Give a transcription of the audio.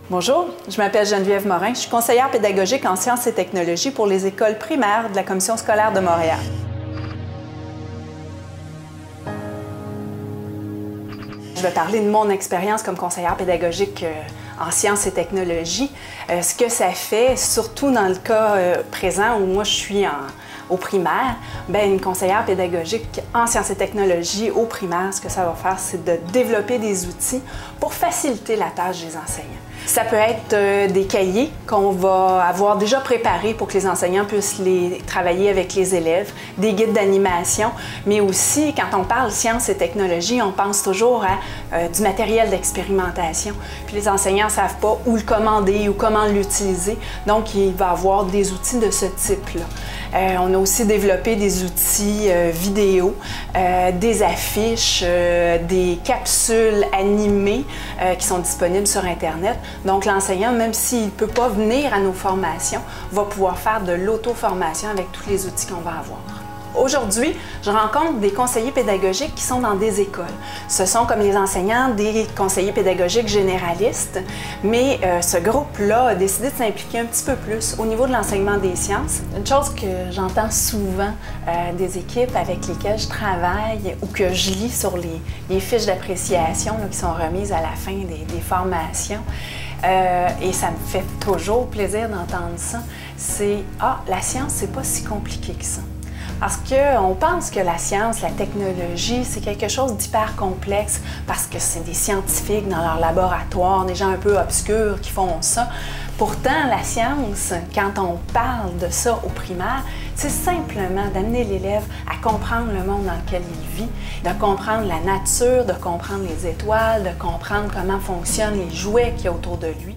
Bonjour, je m'appelle Geneviève Morin, je suis conseillère pédagogique en sciences et technologies pour les écoles primaires de la Commission scolaire de Montréal. Je vais parler de mon expérience comme conseillère pédagogique en sciences et technologies. Ce que ça fait, surtout dans le cas présent où moi je suis au primaire, une conseillère pédagogique en sciences et technologies au primaire, ce que ça va faire, c'est de développer des outils pour faciliter la tâche des enseignants. Ça peut être des cahiers qu'on va avoir déjà préparés pour que les enseignants puissent les travailler avec les élèves, des guides d'animation, mais aussi, quand on parle sciences et technologies, on pense toujours à du matériel d'expérimentation. Puis les enseignants ne savent pas où le commander ou comment l'utiliser, donc il va y avoir des outils de ce type-là. On a aussi développé des outils vidéo, des affiches, des capsules animées qui sont disponibles sur Internet. Donc l'enseignant, même s'il ne peut pas venir à nos formations, va pouvoir faire de l'auto-formation avec tous les outils qu'on va avoir. Aujourd'hui, je rencontre des conseillers pédagogiques qui sont dans des écoles. Ce sont, comme les enseignants, des conseillers pédagogiques généralistes, mais ce groupe-là a décidé de s'impliquer un petit peu plus au niveau de l'enseignement des sciences. Une chose que j'entends souvent des équipes avec lesquelles je travaille ou que je lis sur les fiches d'appréciation qui sont remises à la fin des formations, et ça me fait toujours plaisir d'entendre ça, c'est « Ah, la science, c'est pas si compliqué que ça ». Parce qu'on pense que la science, la technologie, c'est quelque chose d'hyper complexe parce que c'est des scientifiques dans leur laboratoire, des gens un peu obscurs qui font ça. Pourtant, la science, quand on parle de ça au primaire, c'est simplement d'amener l'élève à comprendre le monde dans lequel il vit, de comprendre la nature, de comprendre les étoiles, de comprendre comment fonctionnent les jouets qu'il y a autour de lui.